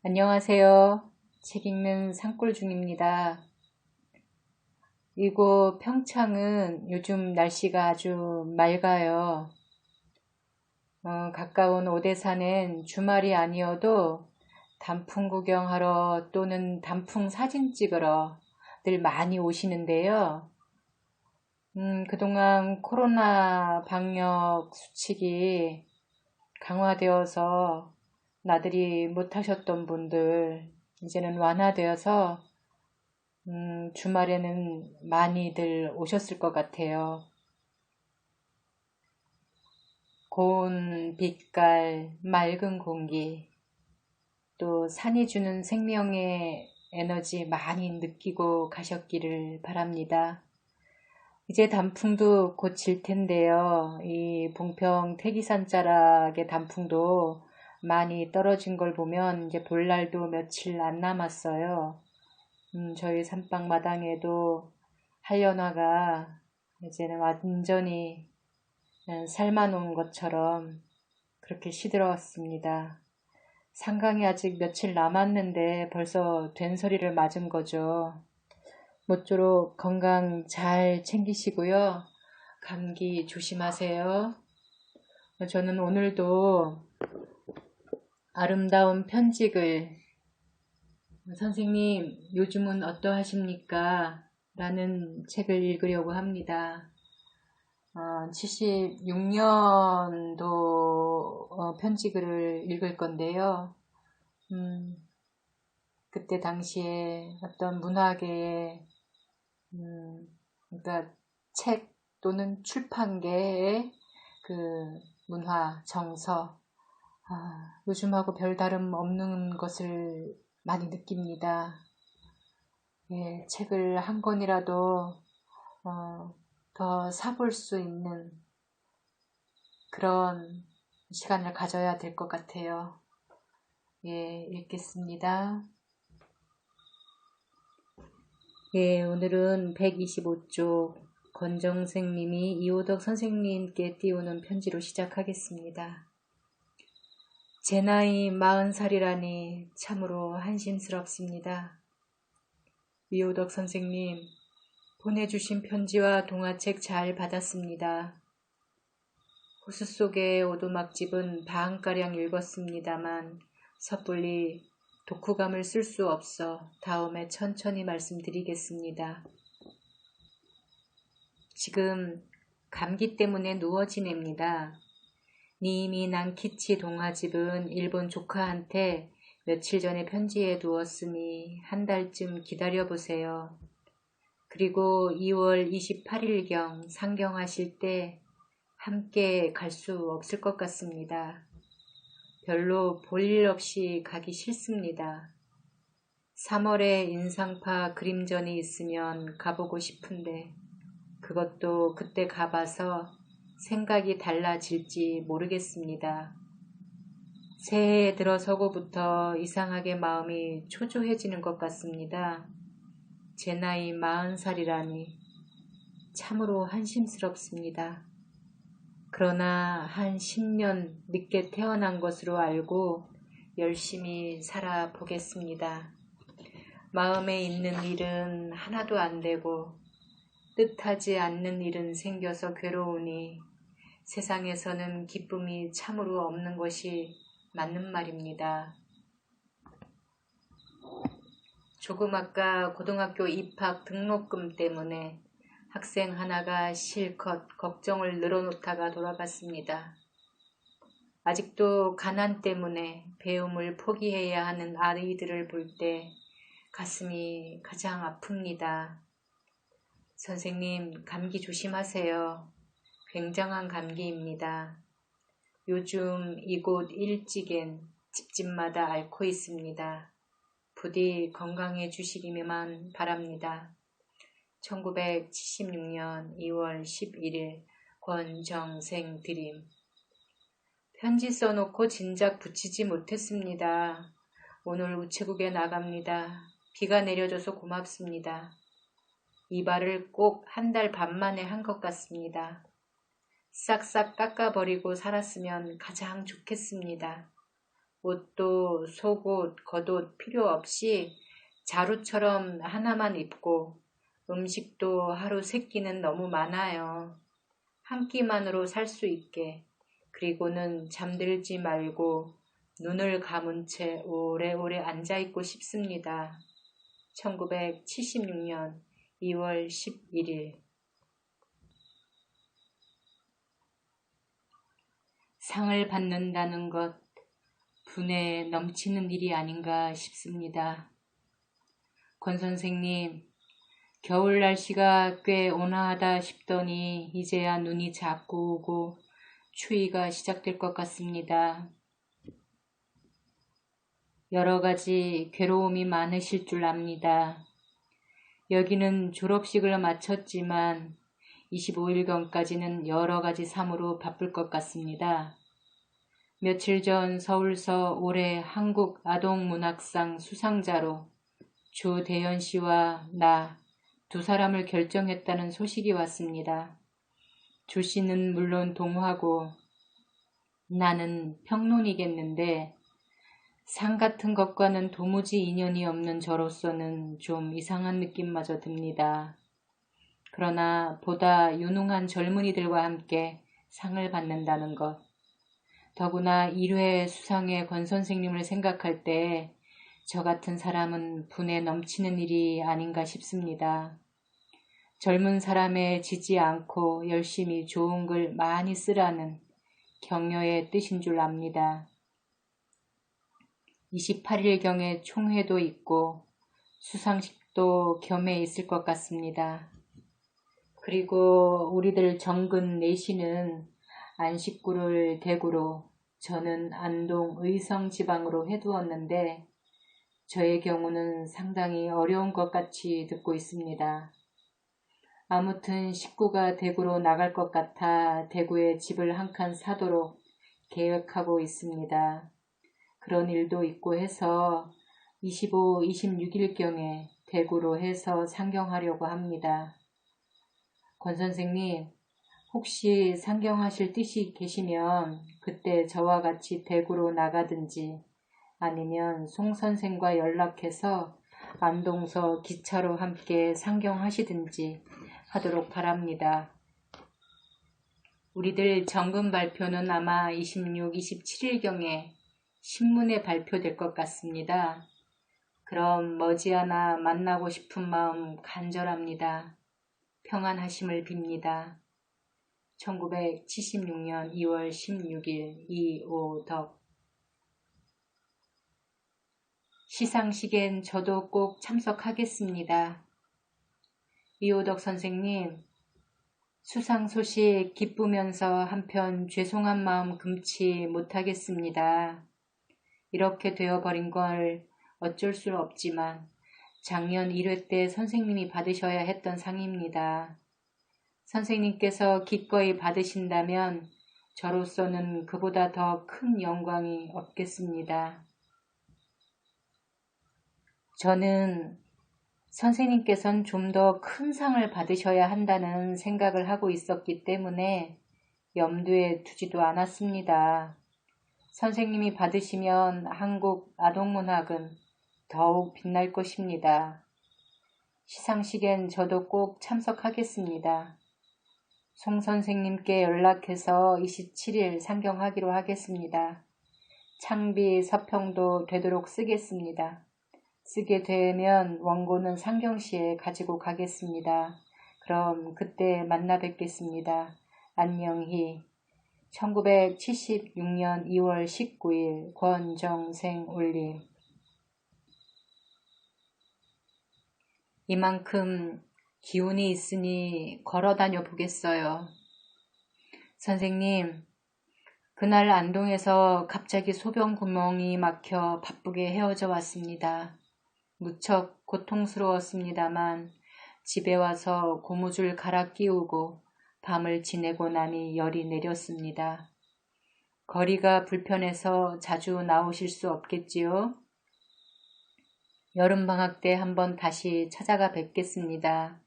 안녕하세요. 책 읽는 산골 중입니다. 이곳 평창은 요즘 날씨가 아주 맑아요. 가까운 오대산엔 주말이 아니어도 단풍 구경하러 또는 단풍 사진 찍으러 늘 많이 오시는데요. 그동안 코로나 방역 수칙이 강화되어서 나들이 못하셨던 분들 이제는 완화되어서 주말에는 많이들 오셨을 것 같아요. 고운 빛깔, 맑은 공기, 또 산이 주는 생명의 에너지 많이 느끼고 가셨기를 바랍니다. 이제 단풍도 곧 질 텐데요. 이 봉평 태기산 자락의 단풍도 많이 떨어진 걸 보면 이제 볼 날도 며칠 안 남았어요. 저희 산방 마당에도 한련화가 이제는 완전히 삶아놓은 것처럼 그렇게 시들었습니다. 상강이 아직 며칠 남았는데 벌써 된소리를 맞은 거죠. 모쪼록 건강 잘 챙기시고요. 감기 조심하세요. 저는 오늘도 아름다운 편직을 선생님, 요즘은 어떠하십니까? 라는 책을 읽으려고 합니다. 76년도 편지글을 읽을 건데요. 그때 당시에 어떤 문화계의, 그러니까 책 또는 출판계의 그 문화, 정서, 요즘하고 별다름 없는 것을 많이 느낍니다. 예, 책을 한 권이라도 더 사볼 수 있는 그런 시간을 가져야 될 것 같아요. 예, 읽겠습니다. 예, 오늘은 125쪽 권정생 님이 이호덕 선생님께 띄우는 편지로 시작하겠습니다. 제 나이 40살이라니 참으로 한심스럽습니다. 이호덕 선생님, 보내주신 편지와 동화책 잘 받았습니다. 호수 속의 오두막집은 반가량 읽었습니다만 섣불리 독후감을 쓸 수 없어 다음에 천천히 말씀드리겠습니다. 지금 감기 때문에 누워 지냅니다. 니이미 난키치 동화집은 일본 조카한테 며칠 전에 편지해 두었으니 한 달쯤 기다려보세요. 그리고 2월 28일경 상경하실 때 함께 갈 수 없을 것 같습니다. 별로 볼일 없이 가기 싫습니다. 3월에 인상파 그림전이 있으면 가보고 싶은데 그것도 그때 가봐서 생각이 달라질지 모르겠습니다. 새해에 들어서고부터 이상하게 마음이 초조해지는 것 같습니다. 제 나이 40살이라니 참으로 한심스럽습니다. 그러나 한 10년 늦게 태어난 것으로 알고 열심히 살아보겠습니다. 마음에 있는 일은 하나도 안 되고 뜻하지 않는 일은 생겨서 괴로우니 세상에서는 기쁨이 참으로 없는 것이 맞는 말입니다. 조그마까 고등학교 입학 등록금 때문에 학생 하나가 실컷 걱정을 늘어놓다가 돌아갔습니다. 아직도 가난 때문에 배움을 포기해야 하는 아이들을 볼 때 가슴이 가장 아픕니다. 선생님, 감기 조심하세요. 굉장한 감기입니다. 요즘 이곳 일찍엔 집집마다 앓고 있습니다. 부디 건강해 주시기만 바랍니다. 1976년 2월 11일 권정생 드림. 편지 써놓고 진작 붙이지 못했습니다. 오늘 우체국에 나갑니다. 비가 내려줘서 고맙습니다. 이발을 꼭 한 달 반 만에 한 것 같습니다. 싹싹 깎아버리고 살았으면 가장 좋겠습니다. 옷도 속옷, 겉옷 필요 없이 자루처럼 하나만 입고 음식도 하루 3끼는 너무 많아요. 한 끼만으로 살 수 있게. 그리고는 잠들지 말고 눈을 감은 채 오래오래 앉아있고 싶습니다. 1976년 2월 11일. 상을 받는다는 것, 분에 넘치는 일이 아닌가 싶습니다. 권 선생님, 겨울 날씨가 꽤 온화하다 싶더니 이제야 눈이 자꾸 오고 추위가 시작될 것 같습니다. 여러 가지 괴로움이 많으실 줄 압니다. 여기는 졸업식을 마쳤지만 25일경까지는 여러 가지 사무로 바쁠 것 같습니다. 며칠 전 서울서 올해 한국아동문학상 수상자로 조대현 씨와 나 2사람을 결정했다는 소식이 왔습니다. 조 씨는 물론 동화고 나는 평론이겠는데 상 같은 것과는 도무지 인연이 없는 저로서는 좀 이상한 느낌마저 듭니다. 그러나 보다 유능한 젊은이들과 함께 상을 받는다는 것, 더구나 1회 수상의 권 선생님을 생각할 때 저 같은 사람은 분에 넘치는 일이 아닌가 싶습니다. 젊은 사람에 지지 않고 열심히 좋은 글 많이 쓰라는 격려의 뜻인 줄 압니다. 28일경에 총회도 있고 수상식도 겸해 있을 것 같습니다. 그리고 우리들 정근 내시는 안식구를 대구로, 저는 안동 의성 지방으로 해두었는데 저의 경우는 상당히 어려운 것 같이 듣고 있습니다. 아무튼 식구가 대구로 나갈 것 같아 대구에 집을 한 칸 사도록 계획하고 있습니다. 그런 일도 있고 해서 25, 26일경에 대구로 해서 상경하려고 합니다. 권 선생님, 혹시 상경하실 뜻이 계시면 그때 저와 같이 대구로 나가든지 아니면 송 선생과 연락해서 안동서 기차로 함께 상경하시든지 하도록 바랍니다. 우리들 정금 발표는 아마 26, 27일경에 신문에 발표될 것 같습니다. 그럼 머지않아 만나고 싶은 마음 간절합니다. 평안하심을 빕니다. 1976년 2월 16일 이오덕. 시상식엔 저도 꼭 참석하겠습니다. 이오덕 선생님, 수상 소식 기쁘면서 한편 죄송한 마음 금치 못하겠습니다. 이렇게 되어버린 걸 어쩔 수 없지만 작년 1회 때 선생님이 받으셔야 했던 상입니다. 선생님께서 기꺼이 받으신다면 저로서는 그보다 더 큰 영광이 없겠습니다. 저는 선생님께서는 좀 더 큰 상을 받으셔야 한다는 생각을 하고 있었기 때문에 염두에 두지도 않았습니다. 선생님이 받으시면 한국 아동문학은 더욱 빛날 것입니다. 시상식엔 저도 꼭 참석하겠습니다. 송 선생님께 연락해서 27일 상경하기로 하겠습니다. 창비 서평도 되도록 쓰겠습니다. 쓰게 되면 원고는 상경시에 가지고 가겠습니다. 그럼 그때 만나 뵙겠습니다. 안녕히. 1976년 2월 19일 권정생 올림. 이만큼 기운이 있으니 걸어 다녀 보겠어요. 선생님, 그날 안동에서 갑자기 소변 구멍이 막혀 바쁘게 헤어져 왔습니다. 무척 고통스러웠습니다만 집에 와서 고무줄 갈아 끼우고 밤을 지내고 나니 열이 내렸습니다. 거리가 불편해서 자주 나오실 수 없겠지요? 여름방학 때 한번 다시 찾아가 뵙겠습니다.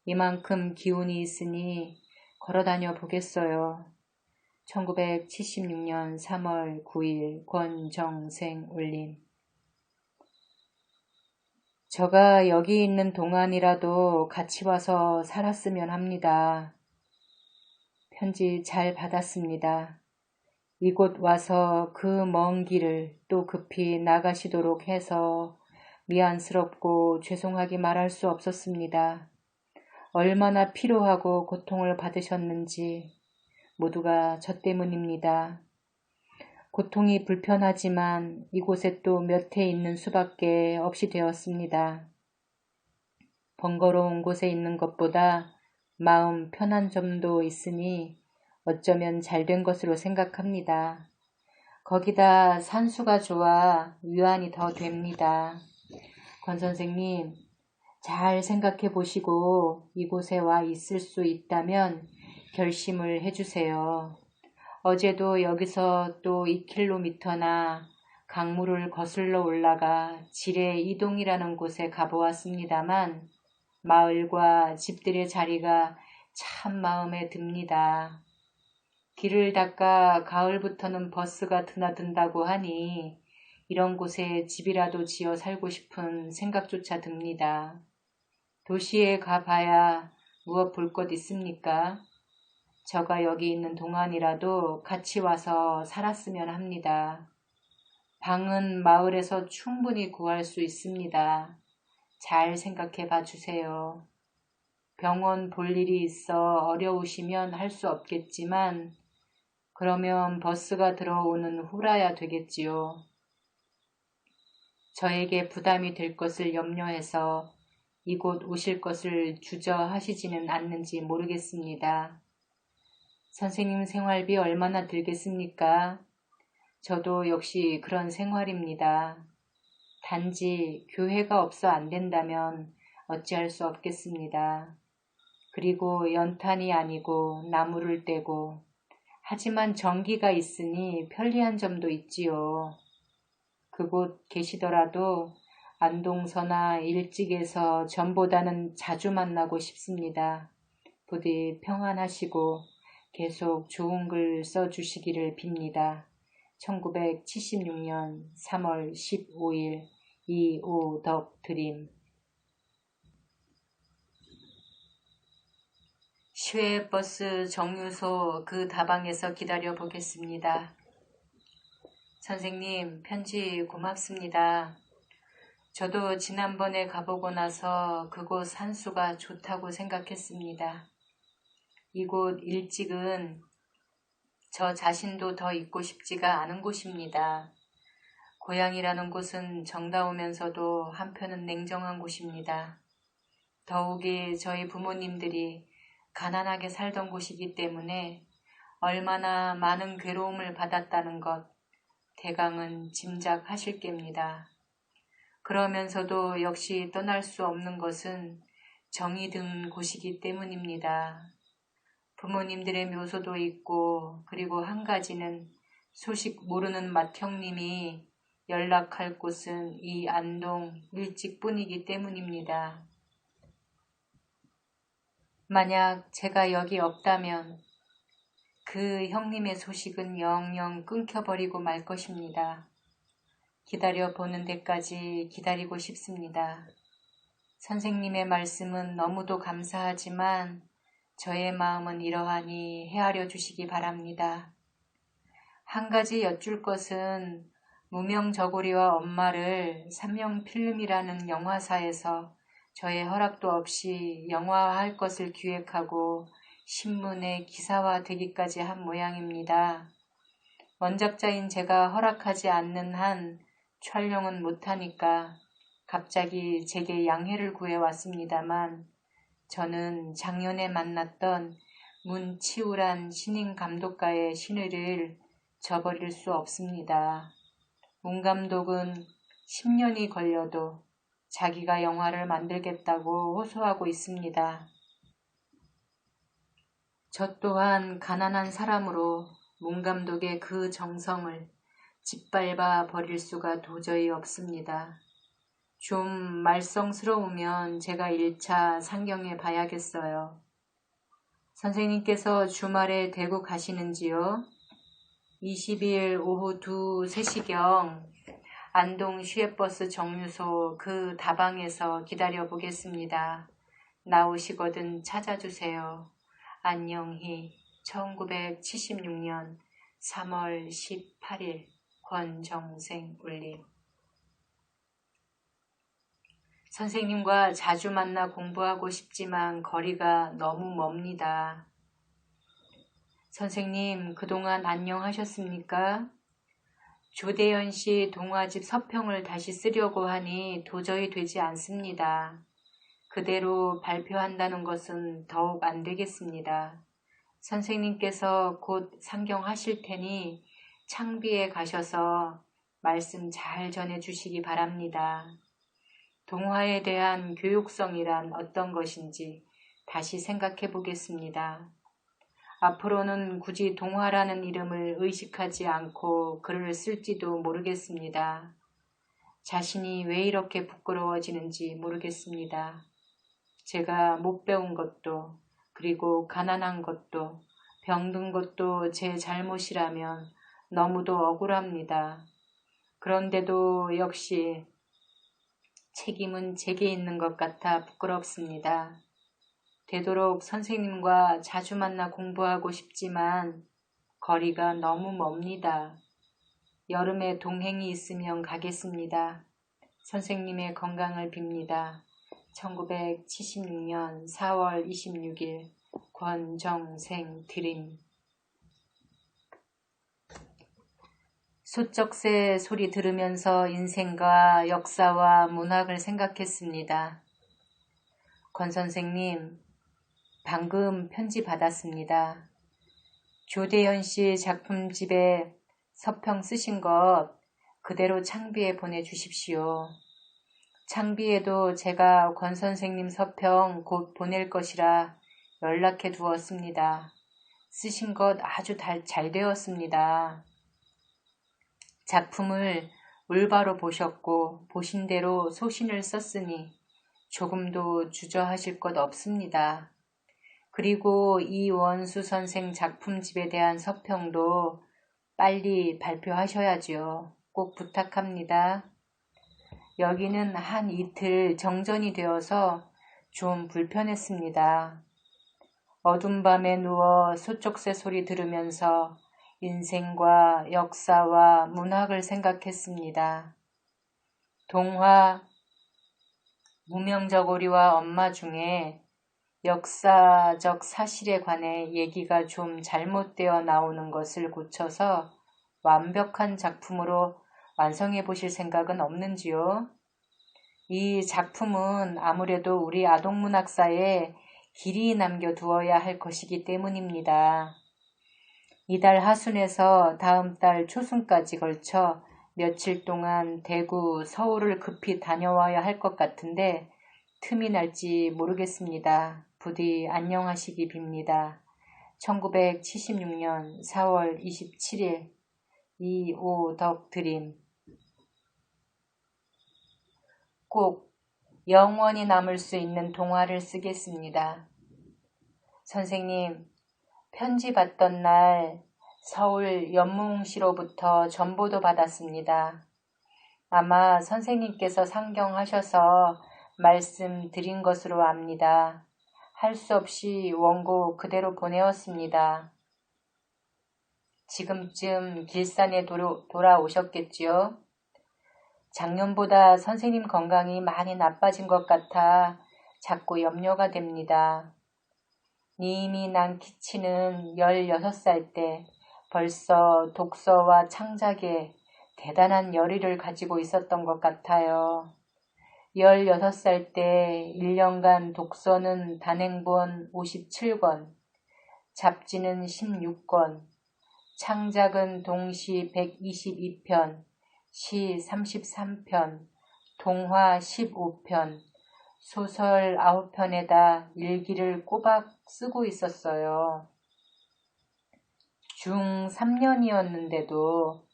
이만큼 기운이 있으니 걸어다녀 보겠어요. 1976년 3월 9일 권정생 올림. 저가 여기 있는 동안이라도 같이 와서 살았으면 합니다. 편지 잘 받았습니다. 이곳 와서 그 먼 길을 또 급히 나가시도록 해서 미안스럽고 죄송하게 말할 수 없었습니다. 얼마나 피로하고 고통을 받으셨는지 모두가 저 때문입니다. 고통이 불편하지만 이곳에 또 몇 해 있는 수밖에 없이 되었습니다. 번거로운 곳에 있는 것보다 마음 편한 점도 있으니 어쩌면 잘된 것으로 생각합니다. 거기다 산수가 좋아 위안이 더 됩니다. 권 선생님, 잘 생각해 보시고 이곳에 와 있을 수 있다면 결심을 해주세요. 어제도 여기서 또 2km나 강물을 거슬러 올라가 지뢰 이동이라는 곳에 가보았습니다만 마을과 집들의 자리가 참 마음에 듭니다. 길을 닦아 가을부터는 버스가 드나든다고 하니 이런 곳에 집이라도 지어 살고 싶은 생각조차 듭니다. 도시에 가봐야 무엇 볼 것 있습니까? 저가 여기 있는 동안이라도 같이 와서 살았으면 합니다. 방은 마을에서 충분히 구할 수 있습니다. 잘 생각해 봐 주세요. 병원 볼 일이 있어 어려우시면 할 수 없겠지만 그러면 버스가 들어오는 후라야 되겠지요. 저에게 부담이 될 것을 염려해서 이곳 오실 것을 주저하시지는 않는지 모르겠습니다. 선생님 생활비 얼마나 들겠습니까? 저도 역시 그런 생활입니다. 단지 교회가 없어 안 된다면 어찌할 수 없겠습니다. 그리고 연탄이 아니고 나무를 떼고 하지만 전기가 있으니 편리한 점도 있지요. 그곳 계시더라도 안동서나 일찍에서 전보다는 자주 만나고 싶습니다. 부디 평안하시고 계속 좋은 글 써주시기를 빕니다. 1976년 3월 15일 이오덕 드림. 시외버스 정류소 그 다방에서 기다려 보겠습니다. 선생님, 편지 고맙습니다. 저도 지난번에 가보고 나서 그곳 산수가 좋다고 생각했습니다. 이곳 일찍은 저 자신도 더 있고 싶지가 않은 곳입니다. 고향이라는 곳은 정다우면서도 한편은 냉정한 곳입니다. 더욱이 저희 부모님들이 가난하게 살던 곳이기 때문에 얼마나 많은 괴로움을 받았다는 것 대강은 짐작하실 겁니다. 그러면서도 역시 떠날 수 없는 것은 정이 든 곳이기 때문입니다. 부모님들의 묘소도 있고 그리고 한 가지는 소식 모르는 맏형님이 연락할 곳은 이 안동 일찍뿐이기 때문입니다. 만약 제가 여기 없다면 그 형님의 소식은 영영 끊겨버리고 말 것입니다. 기다려보는 데까지 기다리고 싶습니다. 선생님의 말씀은 너무도 감사하지만 저의 마음은 이러하니 헤아려 주시기 바랍니다. 한 가지 여쭐 것은 무명저고리와 엄마를 삼명필름이라는 영화사에서 저의 허락도 없이 영화화할 것을 기획하고 신문에 기사화되기까지 한 모양입니다. 원작자인 제가 허락하지 않는 한 촬영은 못하니까 갑자기 제게 양해를 구해왔습니다만 저는 작년에 만났던 문치우란 신인 감독과의 신의를 저버릴 수 없습니다. 문 감독은 10년이 걸려도 자기가 영화를 만들겠다고 호소하고 있습니다. 저 또한 가난한 사람으로 문 감독의 그 정성을 짓밟아 버릴 수가 도저히 없습니다. 좀 말썽스러우면 제가 1차 상경해 봐야겠어요. 선생님께서 주말에 대구 가시는지요? 20일 오후 2, 3시경 안동 시외버스 정류소 그 다방에서 기다려 보겠습니다. 나오시거든 찾아주세요. 안녕히 1976년 3월 18일 권정생 울림. 선생님과 자주 만나 공부하고 싶지만 거리가 너무 멉니다. 선생님, 그동안 안녕하셨습니까? 조대현 씨 동화집 서평을 다시 쓰려고 하니 도저히 되지 않습니다. 그대로 발표한다는 것은 더욱 안 되겠습니다. 선생님께서 곧 상경하실 테니 창비에 가셔서 말씀 잘 전해주시기 바랍니다. 동화에 대한 교육성이란 어떤 것인지 다시 생각해 보겠습니다. 앞으로는 굳이 동화라는 이름을 의식하지 않고 글을 쓸지도 모르겠습니다. 자신이 왜 이렇게 부끄러워지는지 모르겠습니다. 제가 못 배운 것도, 그리고 가난한 것도, 병든 것도 제 잘못이라면 너무도 억울합니다. 그런데도 역시 책임은 제게 있는 것 같아 부끄럽습니다. 되도록 선생님과 자주 만나 공부하고 싶지만 거리가 너무 멉니다. 여름에 동행이 있으면 가겠습니다. 선생님의 건강을 빕니다. 1976년 4월 26일 권정생 드림. 소쩍새 소리 들으면서 인생과 역사와 문학을 생각했습니다. 권 선생님, 방금 편지 받았습니다. 조대현 씨 작품집에 서평 쓰신 것 그대로 창비에 보내주십시오. 창비에도 제가 권 선생님 서평 곧 보낼 것이라 연락해 두었습니다. 쓰신 것 아주 잘 되었습니다. 작품을 올바로 보셨고 보신 대로 소신을 썼으니 조금도 주저하실 것 없습니다. 그리고 이원수 선생 작품집에 대한 서평도 빨리 발표하셔야죠. 꼭 부탁합니다. 여기는 한 이틀 정전이 되어서 좀 불편했습니다. 어둠 밤에 누워 소쩍새 소리 들으면서 인생과 역사와 문학을 생각했습니다. 동화, 무명저고리와 엄마 중에 역사적 사실에 관해 얘기가 좀 잘못되어 나오는 것을 고쳐서 완벽한 작품으로 완성해 보실 생각은 없는지요? 이 작품은 아무래도 우리 아동문학사에 길이 남겨두어야 할 것이기 때문입니다. 이달 하순에서 다음 달 초순까지 걸쳐 며칠 동안 대구, 서울을 급히 다녀와야 할 것 같은데 틈이 날지 모르겠습니다. 부디 안녕하시기 빕니다. 1976년 4월 27일 이오덕 드림. 꼭 영원히 남을 수 있는 동화를 쓰겠습니다. 선생님, 편지 받던 날 서울 연무웅시로부터 전보도 받았습니다. 아마 선생님께서 상경하셔서 말씀드린 것으로 압니다. 할 수 없이 원고 그대로 보내었습니다. 지금쯤 길산에 돌아오셨겠지요? 작년보다 선생님 건강이 많이 나빠진 것 같아 자꾸 염려가 됩니다. 님이 난 키치는 16살 때 벌써 독서와 창작에 대단한 열의를 가지고 있었던 것 같아요. 16살 때 1년간 독서는 단행본 57권, 잡지는 16권, 창작은 동시 122편, 시 33편, 동화 15편, 소설 9편에다 일기를 꼬박 쓰고 있었어요. 중 3년이었는데도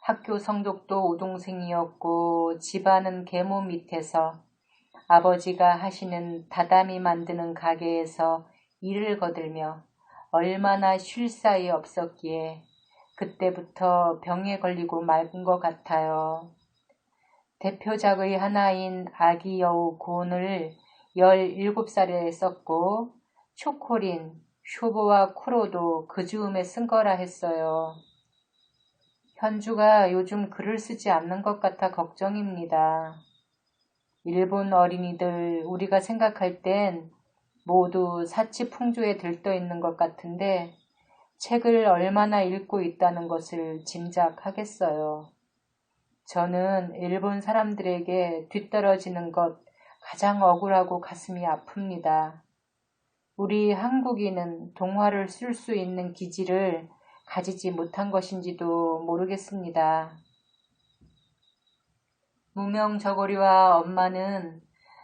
학교 성적도 우동생이었고 집안은 계모 밑에서 아버지가 하시는 다다미 만드는 가게에서 일을 거들며 얼마나 쉴 사이 없었기에 그때부터 병에 걸리고 말은 것 같아요. 대표작의 하나인 아기 여우 곤을 17살에 썼고 초콜린, 쇼보와 쿠로도 그 즈음에 쓴 거라 했어요. 현주가 요즘 글을 쓰지 않는 것 같아 걱정입니다. 일본 어린이들 우리가 생각할 땐 모두 사치풍조에 들떠 있는 것 같은데 책을 얼마나 읽고 있다는 것을 짐작하겠어요. 저는 일본 사람들에게 뒤떨어지는 것 가장 억울하고 가슴이 아픕니다. 우리 한국인은 동화를 쓸 수 있는 기질을 가지지 못한 것인지도 모르겠습니다. 무명저고리와 엄마는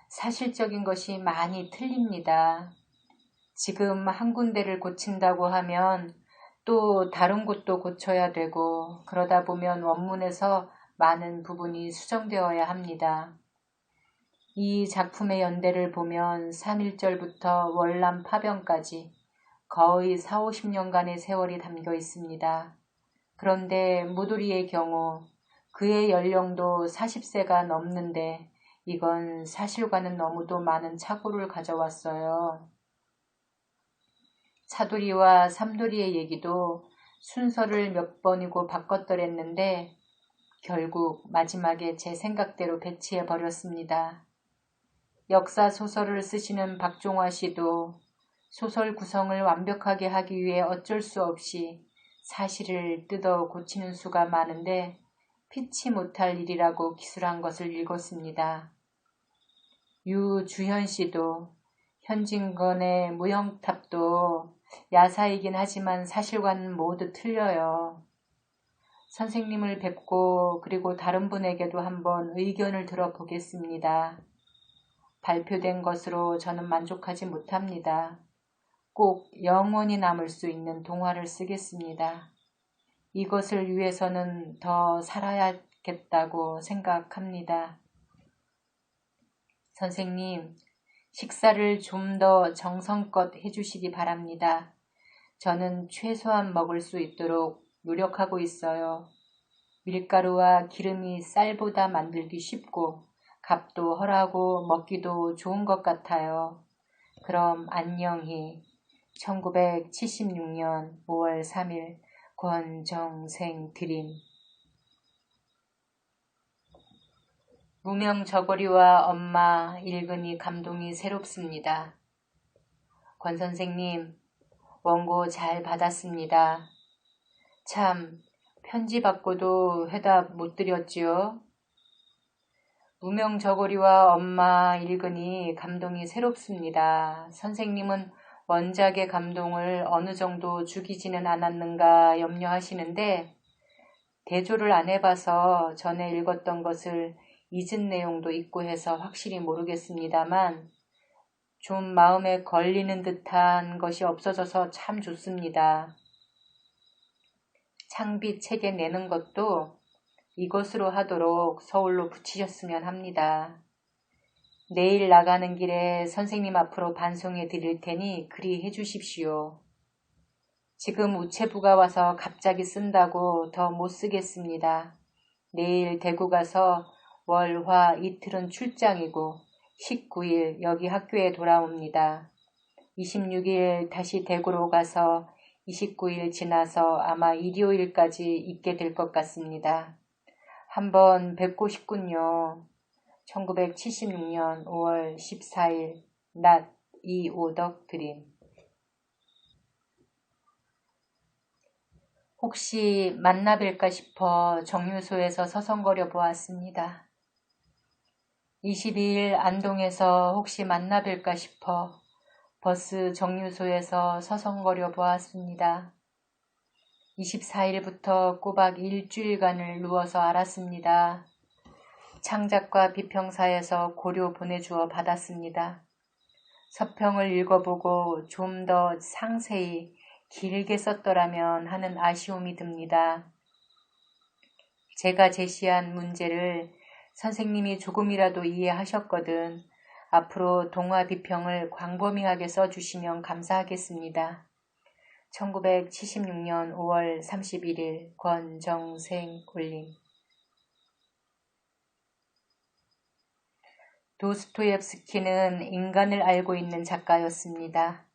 사실적인 것이 많이 틀립니다. 지금 한 군데를 고친다고 하면 또 다른 곳도 고쳐야 되고 그러다 보면 원문에서 많은 부분이 수정되어야 합니다. 이 작품의 연대를 보면 3.1절부터 월남 파병까지 거의 40~50년간의 세월이 담겨 있습니다. 그런데 무도리의 경우 그의 연령도 40세가 넘는데 이건 사실과는 너무도 많은 착오를 가져왔어요. 차돌이와 삼돌이의 얘기도 순서를 몇 번이고 바꿨더랬는데 결국 마지막에 제 생각대로 배치해버렸습니다. 역사소설을 쓰시는 박종화 씨도 소설 구성을 완벽하게 하기 위해 어쩔 수 없이 사실을 뜯어 고치는 수가 많은데 피치 못할 일이라고 기술한 것을 읽었습니다. 유주현 씨도 현진건의 무영탑도 야사이긴 하지만 사실과는 모두 틀려요. 선생님을 뵙고 그리고 다른 분에게도 한번 의견을 들어보겠습니다. 발표된 것으로 저는 만족하지 못합니다. 꼭 영원히 남을 수 있는 동화를 쓰겠습니다. 이것을 위해서는 더 살아야겠다고 생각합니다. 선생님, 식사를 좀 더 정성껏 해주시기 바랍니다. 저는 최소한 먹을 수 있도록 노력하고 있어요. 밀가루와 기름이 쌀보다 만들기 쉽고 값도 헐하고 먹기도 좋은 것 같아요. 그럼 안녕히 1976년 5월 3일 권정생 드림. 무명저고리와 엄마 읽으니 감동이 새롭습니다. 권 선생님, 원고 잘 받았습니다. 참, 편지 받고도 회답 못 드렸지요? 무명저고리와 엄마 읽으니 감동이 새롭습니다. 선생님은 원작의 감동을 어느 정도 죽이지는 않았는가 염려하시는데 대조를 안 해봐서 전에 읽었던 것을 잊은 내용도 있고 해서 확실히 모르겠습니다만 좀 마음에 걸리는 듯한 것이 없어져서 참 좋습니다. 창비 책에 내는 것도 이것으로 하도록 서울로 붙이셨으면 합니다. 내일 나가는 길에 선생님 앞으로 반송해 드릴 테니 그리 해주십시오. 지금 우체부가 와서 갑자기 쓴다고 더 못 쓰겠습니다. 내일 대구 가서 월, 화 이틀은 출장이고 19일 여기 학교에 돌아옵니다. 26일 다시 대구로 가서 29일 지나서 아마 일요일까지 있게 될 것 같습니다. 한번 뵙고 싶군요. 1976년 5월 14일 낮 이오덕 드림. 혹시 만나 뵐까 싶어 정류소에서 서성거려 보았습니다. 22일 안동에서 혹시 만나 뵐까 싶어 버스 정류소에서 서성거려 보았습니다. 24일부터 꼬박 일주일간을 누워서 알았습니다. 창작과 비평사에서 고려 보내주어 받았습니다. 서평을 읽어보고 좀 더 상세히 길게 썼더라면 하는 아쉬움이 듭니다. 제가 제시한 문제를 선생님이 조금이라도 이해하셨거든 앞으로 동화 비평을 광범위하게 써주시면 감사하겠습니다. 1976년 5월 31일 권정생 올림. 도스토옙스키는 인간을 알고 있는 작가였습니다.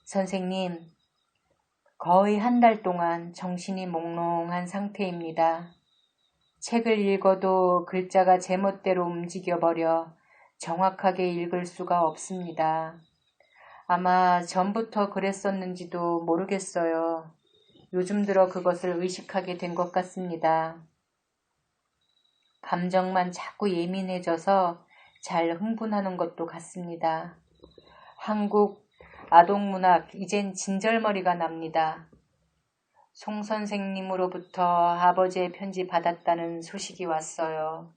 선생님, 거의 한 달 동안 정신이 몽롱한 상태입니다. 책을 읽어도 글자가 제멋대로 움직여버려 정확하게 읽을 수가 없습니다. 아마 전부터 그랬었는지도 모르겠어요. 요즘 들어 그것을 의식하게 된 것 같습니다. 감정만 자꾸 예민해져서 잘 흥분하는 것도 같습니다. 한국 아동문학 이젠 진절머리가 납니다. 송 선생님으로부터 아버지의 편지 받았다는 소식이 왔어요.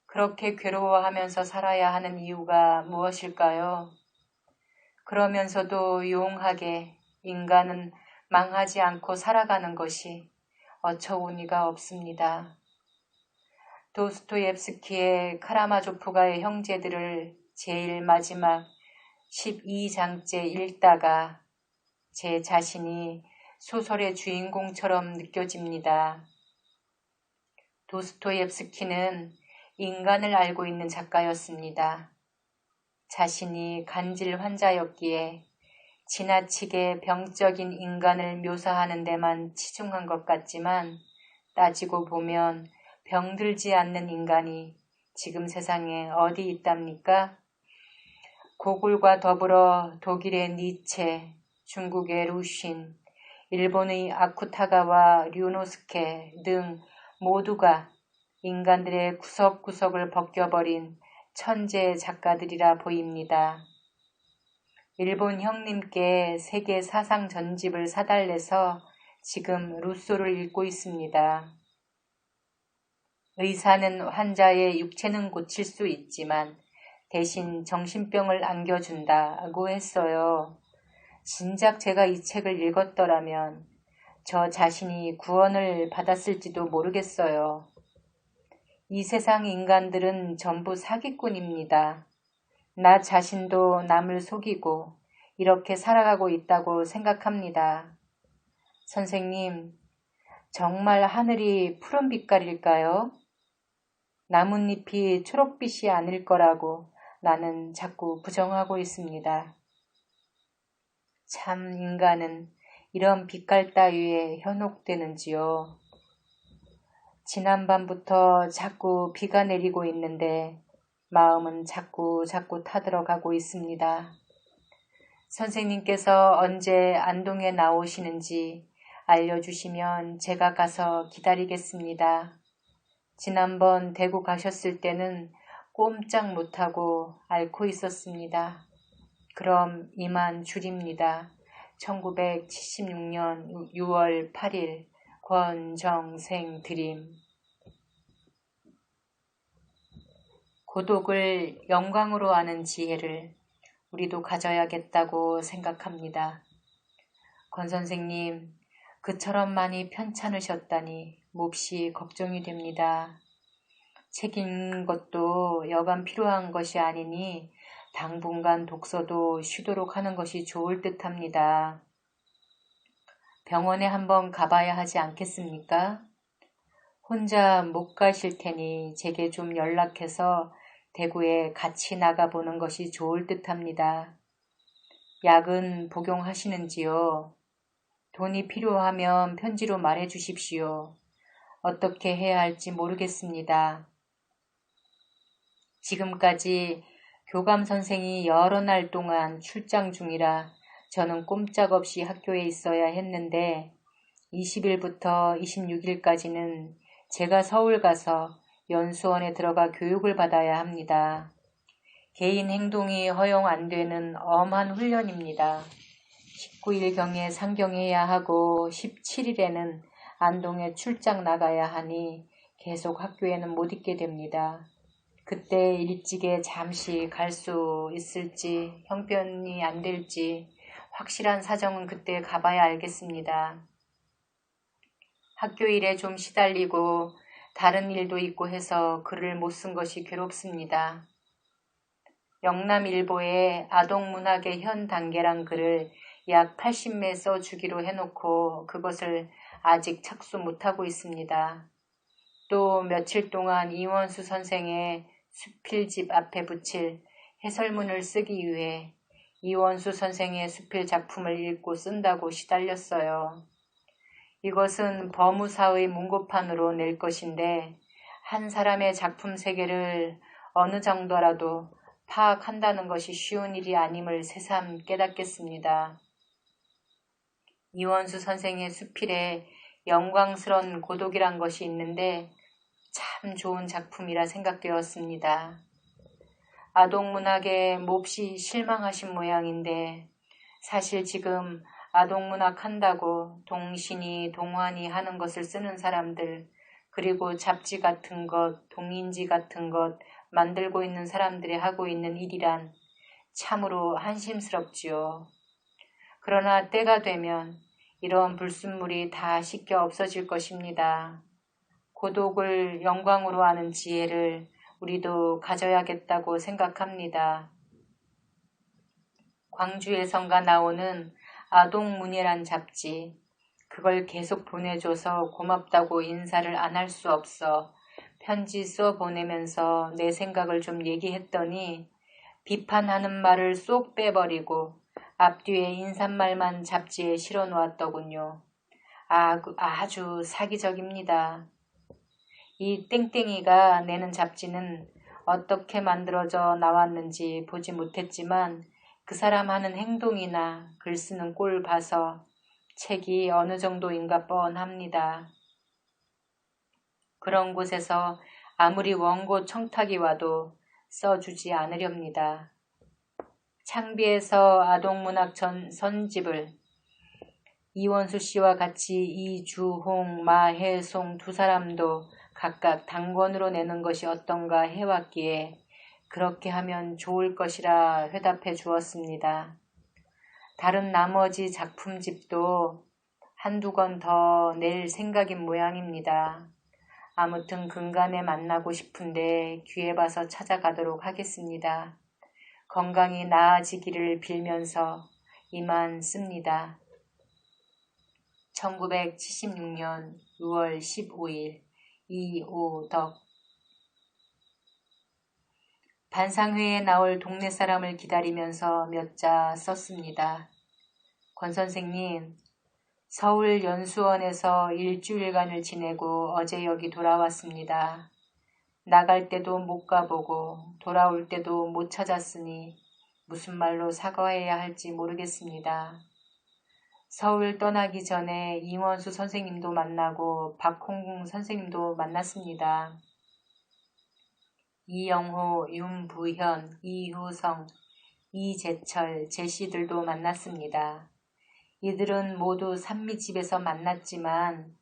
그렇게 괴로워하면서 살아야 하는 이유가 무엇일까요? 그러면서도 용하게 인간은 망하지 않고 살아가는 것이 어처구니가 없습니다. 도스토옙스키의 카라마조프가의 형제들을 제일 마지막 12장째 읽다가 제 자신이 소설의 주인공처럼 느껴집니다. 도스토옙스키는 인간을 알고 있는 작가였습니다. 자신이 간질 환자였기에 지나치게 병적인 인간을 묘사하는 데만 치중한 것 같지만 따지고 보면 병들지 않는 인간이 지금 세상에 어디 있답니까? 고굴과 더불어 독일의 니체, 중국의 루신, 일본의 아쿠타가와 류노스케 등 모두가 인간들의 구석구석을 벗겨버린 천재 작가들이라 보입니다. 일본 형님께 세계 사상 전집을 사달래서 지금 루소를 읽고 있습니다. 의사는 환자의 육체는 고칠 수 있지만 대신 정신병을 안겨준다고 했어요. 진작 제가 이 책을 읽었더라면 저 자신이 구원을 받았을지도 모르겠어요. 이 세상 인간들은 전부 사기꾼입니다. 나 자신도 남을 속이고 이렇게 살아가고 있다고 생각합니다. 선생님, 정말 하늘이 푸른 빛깔일까요? 나뭇잎이 초록빛이 아닐 거라고 나는 자꾸 부정하고 있습니다. 참 인간은 이런 빛깔 따위에 현혹되는지요. 지난밤부터 자꾸 비가 내리고 있는데 마음은 자꾸 타들어가고 있습니다. 선생님께서 언제 안동에 나오시는지 알려주시면 제가 가서 기다리겠습니다. 지난번 대구 가셨을 때는 꼼짝 못하고 앓고 있었습니다. 그럼 이만 줄입니다. 1976년 6월 8일 권정생 드림. 고독을 영광으로 아는 지혜를 우리도 가져야겠다고 생각합니다. 권 선생님, 그처럼 많이 편찮으셨다니 몹시 걱정이 됩니다. 책 읽는 것도 여간 필요한 것이 아니니 당분간 독서도 쉬도록 하는 것이 좋을 듯합니다. 병원에 한번 가봐야 하지 않겠습니까? 혼자 못 가실 테니 제게 좀 연락해서 대구에 같이 나가보는 것이 좋을 듯합니다. 약은 복용하시는지요? 돈이 필요하면 편지로 말해 주십시오. 어떻게 해야 할지 모르겠습니다. 지금까지 교감 선생이 여러 날 동안 출장 중이라 저는 꼼짝없이 학교에 있어야 했는데 20일부터 26일까지는 제가 서울 가서 연수원에 들어가 교육을 받아야 합니다. 개인 행동이 허용 안 되는 엄한 훈련입니다. 19일경에 상경해야 하고 17일에는 안동에 출장 나가야 하니 계속 학교에는 못 있게 됩니다. 그때 일찍에 잠시 갈 수 있을지 형편이 안 될지 확실한 사정은 그때 가봐야 알겠습니다. 학교 일에 좀 시달리고 다른 일도 있고 해서 글을 못 쓴 것이 괴롭습니다. 영남일보의 아동문학의 현 단계란 글을 약 80매 써주기로 해놓고 그것을 아직 착수 못하고 있습니다. 또 며칠 동안 이원수 선생의 수필집 앞에 붙일 해설문을 쓰기 위해 이원수 선생의 수필 작품을 읽고 쓴다고 시달렸어요. 이것은 법무사의 문고판으로 낼 것인데 한 사람의 작품 세계를 어느 정도라도 파악한다는 것이 쉬운 일이 아님을 새삼 깨닫겠습니다. 이원수 선생의 수필에 영광스런 고독이란 것이 있는데 참 좋은 작품이라 생각되었습니다. 아동문학에 몹시 실망하신 모양인데 사실 지금 아동문학 한다고 동신이 동환이 하는 것을 쓰는 사람들 그리고 잡지 같은 것, 동인지 같은 것 만들고 있는 사람들이 하고 있는 일이란 참으로 한심스럽지요. 그러나 때가 되면 이런 불순물이 다 씻겨 없어질 것입니다. 고독을 영광으로 하는 지혜를 우리도 가져야겠다고 생각합니다. 광주에선가 나오는 아동문예란 잡지, 그걸 계속 보내줘서 고맙다고 인사를 안 할 수 없어 편지 써 보내면서 내 생각을 좀 얘기했더니 비판하는 말을 쏙 빼버리고 앞뒤에 인사말만 잡지에 실어 놓았더군요. 아주 사기적입니다. 이 땡땡이가 내는 잡지는 어떻게 만들어져 나왔는지 보지 못했지만 그 사람 하는 행동이나 글 쓰는 꼴 봐서 책이 어느 정도인가 뻔합니다. 그런 곳에서 아무리 원고 청탁이 와도 써주지 않으렵니다. 창비에서 아동문학 선집을 이원수 씨와 같이 이주홍, 마혜송 두 사람도 각각 단권으로 내는 것이 어떤가 해왔기에 그렇게 하면 좋을 것이라 회답해 주었습니다. 다른 나머지 작품집도 한두 권 더 낼 생각인 모양입니다. 아무튼 근간에 만나고 싶은데 기회 봐서 찾아가도록 하겠습니다. 건강이 나아지기를 빌면서 이만 씁니다. 1976년 6월 15일 이오덕. 반상회에 나올 동네 사람을 기다리면서 몇 자 썼습니다. 권 선생님, 서울 연수원에서 일주일간을 지내고 어제 여기 돌아왔습니다. 나갈 때도 못 가보고 돌아올 때도 못 찾았으니 무슨 말로 사과해야 할지 모르겠습니다. 서울 떠나기 전에 이원수 선생님도 만나고 박홍궁 선생님도 만났습니다. 이영호, 윤부현, 이효성, 이재철, 제시들도 만났습니다. 이들은 모두 산미집에서 만났지만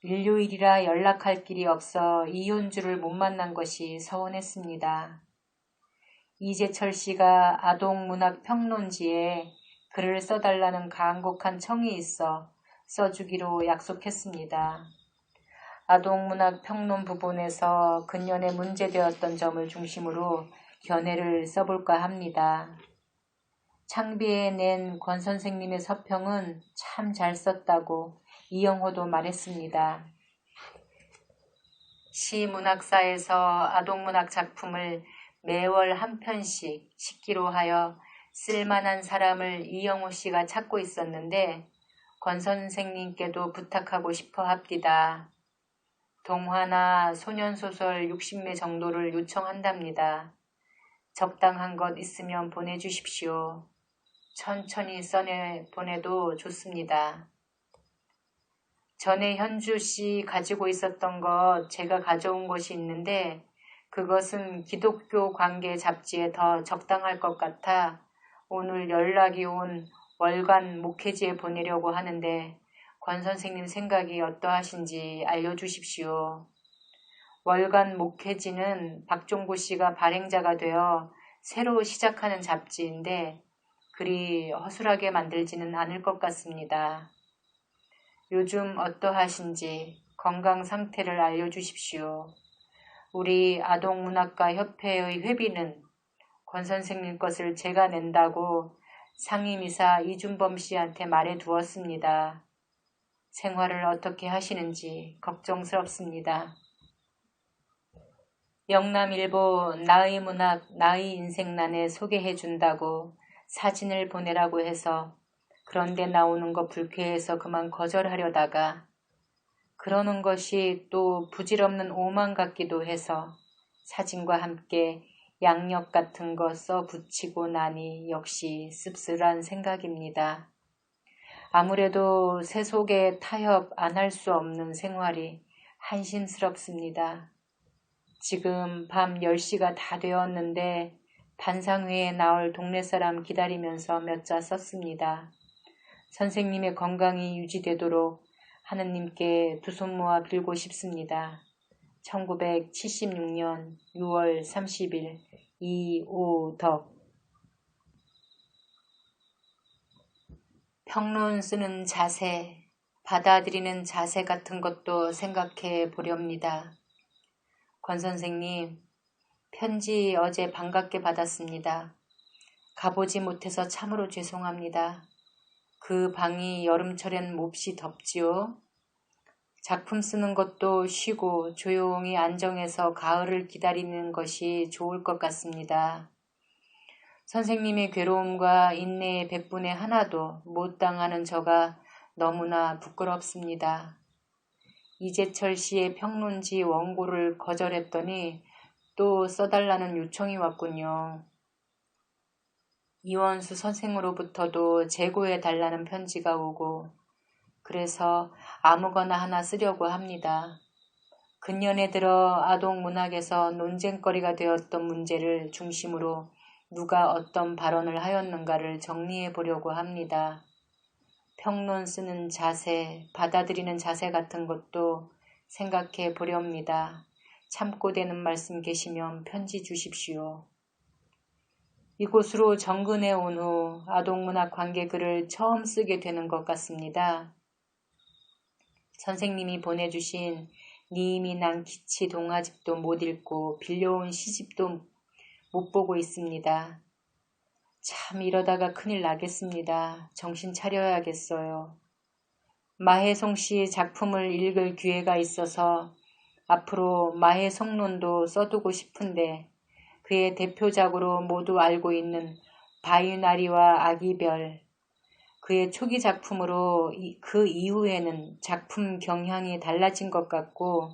일요일이라 연락할 길이 없어 이혼주를 못 만난 것이 서운했습니다. 이재철 씨가 아동문학 평론지에 글을 써달라는 간곡한 청이 있어 써주기로 약속했습니다. 아동문학 평론 부분에서 근년에 문제되었던 점을 중심으로 견해를 써볼까 합니다. 창비에 낸 권 선생님의 서평은 참 잘 썼다고 이영호도 말했습니다. 시문학사에서 아동문학 작품을 매월 한 편씩 싣기로 하여 쓸만한 사람을 이영호 씨가 찾고 있었는데 권 선생님께도 부탁하고 싶어 합니다. 동화나 소년소설 60매 정도를 요청한답니다. 적당한 것 있으면 보내주십시오. 천천히 써내 보내도 좋습니다. 전에 현주 씨 가지고 있었던 것 제가 가져온 것이 있는데 그것은 기독교 관계 잡지에 더 적당할 것 같아 오늘 연락이 온 월간 목회지에 보내려고 하는데 권 선생님 생각이 어떠하신지 알려주십시오. 월간 목회지는 박종구 씨가 발행자가 되어 새로 시작하는 잡지인데 그리 허술하게 만들지는 않을 것 같습니다. 요즘 어떠하신지 건강 상태를 알려주십시오. 우리 아동문학가 협회의 회비는 권 선생님 것을 제가 낸다고 상임이사 이준범 씨한테 말해 두었습니다. 생활을 어떻게 하시는지 걱정스럽습니다. 영남일보 나의문학 나의인생란에 소개해준다고 사진을 보내라고 해서 그런데 나오는 거 불쾌해서 그만 거절하려다가 그러는 것이 또 부질없는 오만 같기도 해서 사진과 함께 양력 같은 거 써 붙이고 나니 역시 씁쓸한 생각입니다. 아무래도 세속에 타협 안 할 수 없는 생활이 한심스럽습니다. 지금 밤 10시가 다 되었는데 반상회에 나올 동네 사람 기다리면서 몇 자 썼습니다. 선생님의 건강이 유지되도록 하느님께 두 손 모아 빌고 싶습니다. 1976년 6월 30일 이오덕. 평론 쓰는 자세, 받아들이는 자세 같은 것도 생각해 보렵니다. 권 선생님, 편지 어제 반갑게 받았습니다. 가보지 못해서 참으로 죄송합니다. 그 방이 여름철엔 몹시 덥지요. 작품 쓰는 것도 쉬고 조용히 안정해서 가을을 기다리는 것이 좋을 것 같습니다. 선생님의 괴로움과 인내의 백분의 하나도 못 당하는 저가 너무나 부끄럽습니다. 이재철 씨의 평론지 원고를 거절했더니 또 써달라는 요청이 왔군요. 이원수 선생으로부터도 재고해달라는 편지가 오고 그래서 아무거나 하나 쓰려고 합니다. 근년에 들어 아동문학에서 논쟁거리가 되었던 문제를 중심으로 누가 어떤 발언을 하였는가를 정리해 보려고 합니다. 평론 쓰는 자세, 받아들이는 자세 같은 것도 생각해 보렵니다. 참고되는 말씀 계시면 편지 주십시오. 이곳으로 정근해 온 후 아동문학 관계 글을 처음 쓰게 되는 것 같습니다. 선생님이 보내주신 니임이 난 기치 동화집도 못 읽고 빌려온 시집도 못 보고 있습니다. 참 이러다가 큰일 나겠습니다. 정신 차려야겠어요. 마혜송 씨 작품을 읽을 기회가 있어서 앞으로 마혜송론도 써두고 싶은데 그의 대표작으로 모두 알고 있는 바유나리와 아기별, 그의 초기 작품으로 그 이후에는 작품 경향이 달라진 것 같고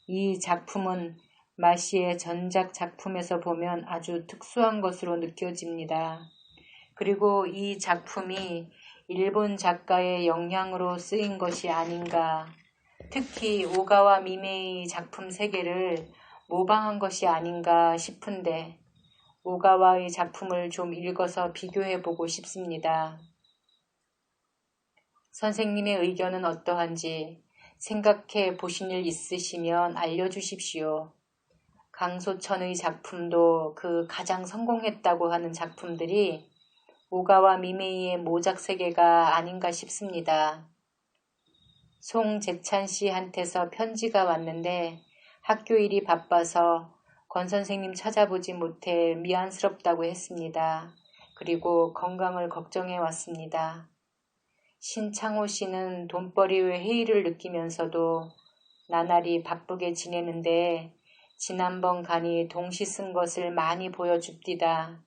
이 작품은 마시의 전작 작품에서 보면 아주 특수한 것으로 느껴집니다. 그리고 이 작품이 일본 작가의 영향으로 쓰인 것이 아닌가. 특히 오가와 미메이 작품 세계를 모방한 것이 아닌가 싶은데 오가와의 작품을 좀 읽어서 비교해보고 싶습니다. 선생님의 의견은 어떠한지 생각해 보신 일 있으시면 알려주십시오. 강소천의 작품도 그 가장 성공했다고 하는 작품들이 오가와 미메이의 모작 세계가 아닌가 싶습니다. 송재찬 씨한테서 편지가 왔는데 학교 일이 바빠서 권 선생님 찾아보지 못해 미안스럽다고 했습니다. 그리고 건강을 걱정해 왔습니다. 신창호 씨는 돈벌이의 해이를 느끼면서도 나날이 바쁘게 지내는데 지난번 간이 동시 쓴 것을 많이 보여줍디다.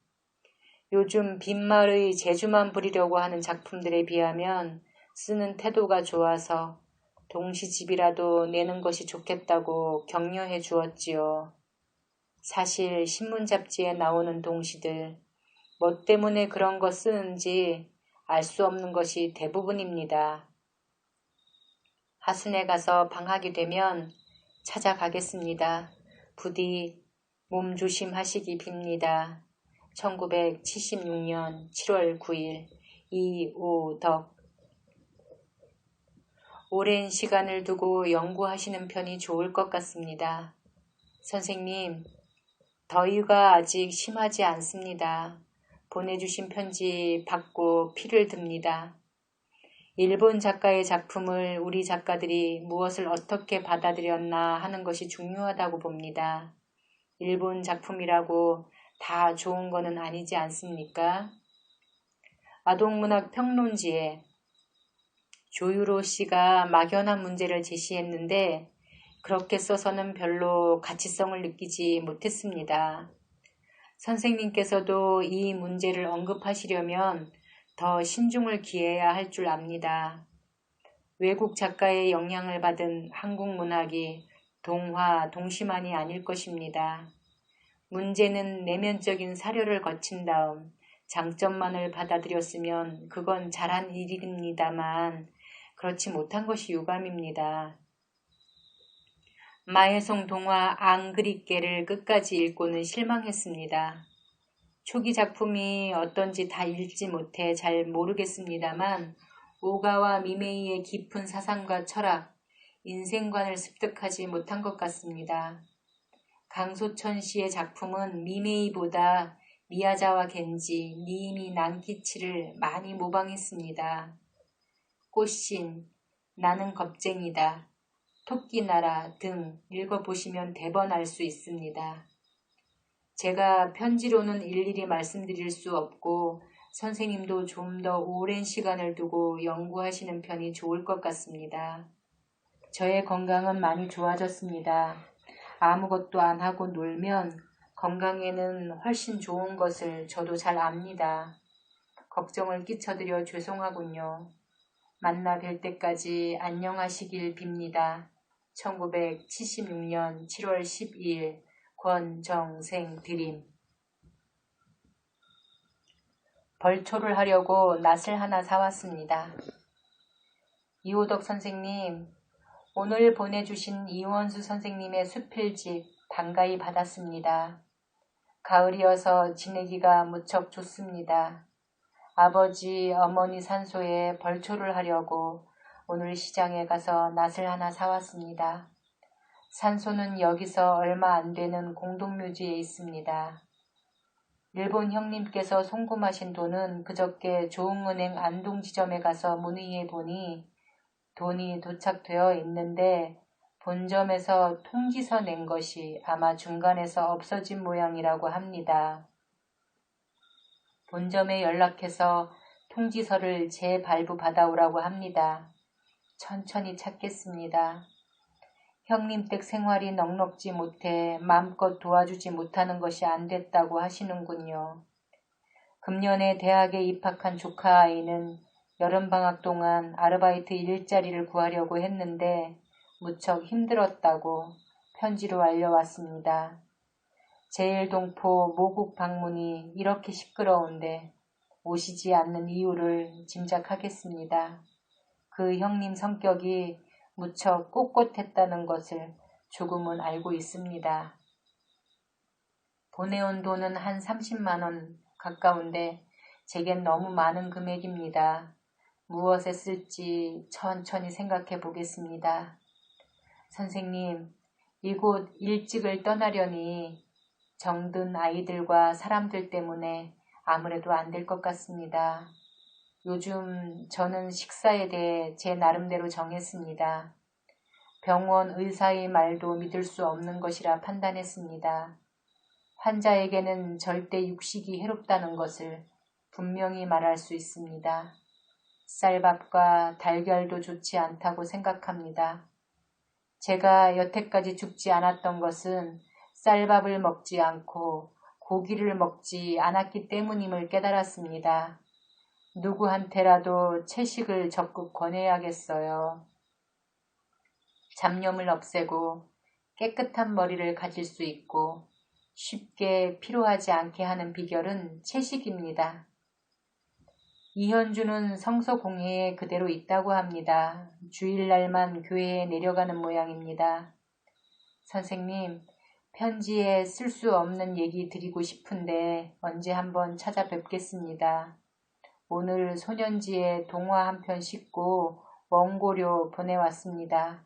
요즘 빈말의 재주만 부리려고 하는 작품들에 비하면 쓰는 태도가 좋아서 동시집이라도 내는 것이 좋겠다고 격려해 주었지요. 사실 신문 잡지에 나오는 동시들 뭐 때문에 그런 거 쓰는지 알 수 없는 것이 대부분입니다. 하순에 가서 방학이 되면 찾아가겠습니다. 부디 몸 조심하시기 빕니다. 1976년 7월 9일 이오덕. 오랜 시간을 두고 연구하시는 편이 좋을 것 같습니다. 선생님, 더위가 아직 심하지 않습니다. 보내주신 편지 받고 피를 듭니다. 일본 작가의 작품을 우리 작가들이 무엇을 어떻게 받아들였나 하는 것이 중요하다고 봅니다. 일본 작품이라고 다 좋은 거는 아니지 않습니까? 아동문학 평론지에 조유로 씨가 막연한 문제를 제시했는데 그렇게 써서는 별로 가치성을 느끼지 못했습니다. 선생님께서도 이 문제를 언급하시려면 더 신중을 기해야 할 줄 압니다. 외국 작가의 영향을 받은 한국 문학이 동화, 동시만이 아닐 것입니다. 문제는 내면적인 사료를 거친 다음 장점만을 받아들였으면 그건 잘한 일입니다만 그렇지 못한 것이 유감입니다. 마해송 동화 앙그리께를 끝까지 읽고는 실망했습니다. 초기 작품이 어떤지 다 읽지 못해 잘 모르겠습니다만 오가와 미메이의 깊은 사상과 철학, 인생관을 습득하지 못한 것 같습니다. 강소천 씨의 작품은 미메이보다 미야자와 겐지, 니이미 난키치를 많이 모방했습니다. 꽃신, 나는 겁쟁이다, 토끼나라 등 읽어보시면 대번 알 수 있습니다. 제가 편지로는 일일이 말씀드릴 수 없고 선생님도 좀 더 오랜 시간을 두고 연구하시는 편이 좋을 것 같습니다. 저의 건강은 많이 좋아졌습니다. 아무것도 안 하고 놀면 건강에는 훨씬 좋은 것을 저도 잘 압니다. 걱정을 끼쳐드려 죄송하군요. 만나 뵐 때까지 안녕하시길 빕니다. 1976년 7월 12일 권정생 드림. 벌초를 하려고 낫을 하나 사왔습니다. 이호덕 선생님, 오늘 보내주신 이원수 선생님의 수필집 반가이 받았습니다. 가을이어서 지내기가 무척 좋습니다. 아버지, 어머니 산소에 벌초를 하려고 오늘 시장에 가서 낫을 하나 사왔습니다. 산소는 여기서 얼마 안 되는 공동묘지에 있습니다. 일본 형님께서 송금하신 돈은 그저께 조흥은행 안동지점에 가서 문의해 보니 돈이 도착되어 있는데 본점에서 통지서 낸 것이 아마 중간에서 없어진 모양이라고 합니다. 본점에 연락해서 통지서를 재발부 받아오라고 합니다. 천천히 찾겠습니다. 형님 댁 생활이 넉넉지 못해 마음껏 도와주지 못하는 것이 안 됐다고 하시는군요. 금년에 대학에 입학한 조카 아이는 여름방학 동안 아르바이트 일자리를 구하려고 했는데 무척 힘들었다고 편지로 알려왔습니다. 제일동포 모국 방문이 이렇게 시끄러운데 오시지 않는 이유를 짐작하겠습니다. 그 형님 성격이 무척 꼿꼿했다는 것을 조금은 알고 있습니다. 보내온 돈은 한 30만 원 가까운데 제겐 너무 많은 금액입니다. 무엇에 쓸지 천천히 생각해 보겠습니다. 선생님, 이곳 일찍을 떠나려니 정든 아이들과 사람들 때문에 아무래도 안 될 것 같습니다. 요즘 저는 식사에 대해 제 나름대로 정했습니다. 병원 의사의 말도 믿을 수 없는 것이라 판단했습니다. 환자에게는 절대 육식이 해롭다는 것을 분명히 말할 수 있습니다. 쌀밥과 달걀도 좋지 않다고 생각합니다. 제가 여태까지 죽지 않았던 것은 쌀밥을 먹지 않고 고기를 먹지 않았기 때문임을 깨달았습니다. 누구한테라도 채식을 적극 권해야겠어요. 잡념을 없애고 깨끗한 머리를 가질 수 있고 쉽게 피로하지 않게 하는 비결은 채식입니다. 이현주는 성서공회에 그대로 있다고 합니다. 주일날만 교회에 내려가는 모양입니다. 선생님, 편지에 쓸 수 없는 얘기 드리고 싶은데 언제 한번 찾아뵙겠습니다. 오늘 소년지에 동화 한 편 싣고 원고료 보내왔습니다.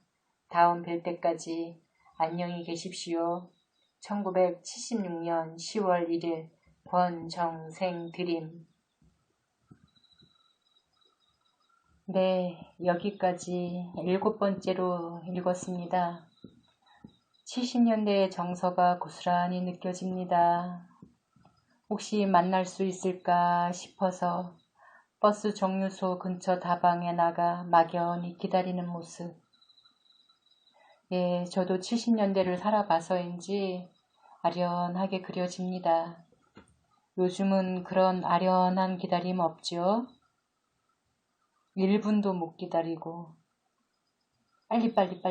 다음 뵐 때까지 안녕히 계십시오. 1976년 10월 1일 권정생 드림. 네, 여기까지 7번째로 읽었습니다. 70년대의 정서가 고스란히 느껴집니다. 혹시 만날 수 있을까 싶어서 버스 정류소 근처 다방에 나가 막연히 기다리는 모습. 예, 저도 70년대를 살아봐서인지 아련하게 그려집니다. 요즘은 그런 아련한 기다림 없죠? 1분도 못 기다리고 빨리.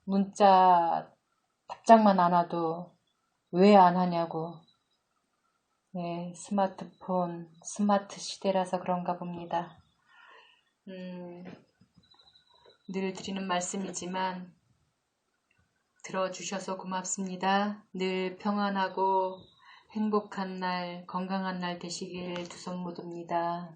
문자 답장만 안 와도 왜 안 하냐고. 네, 스마트폰, 스마트 시대라서 그런가 봅니다. 늘 드리는 말씀이지만 들어주셔서 고맙습니다. 늘 평안하고 행복한 날, 건강한 날 되시길 두 손 모듭니다.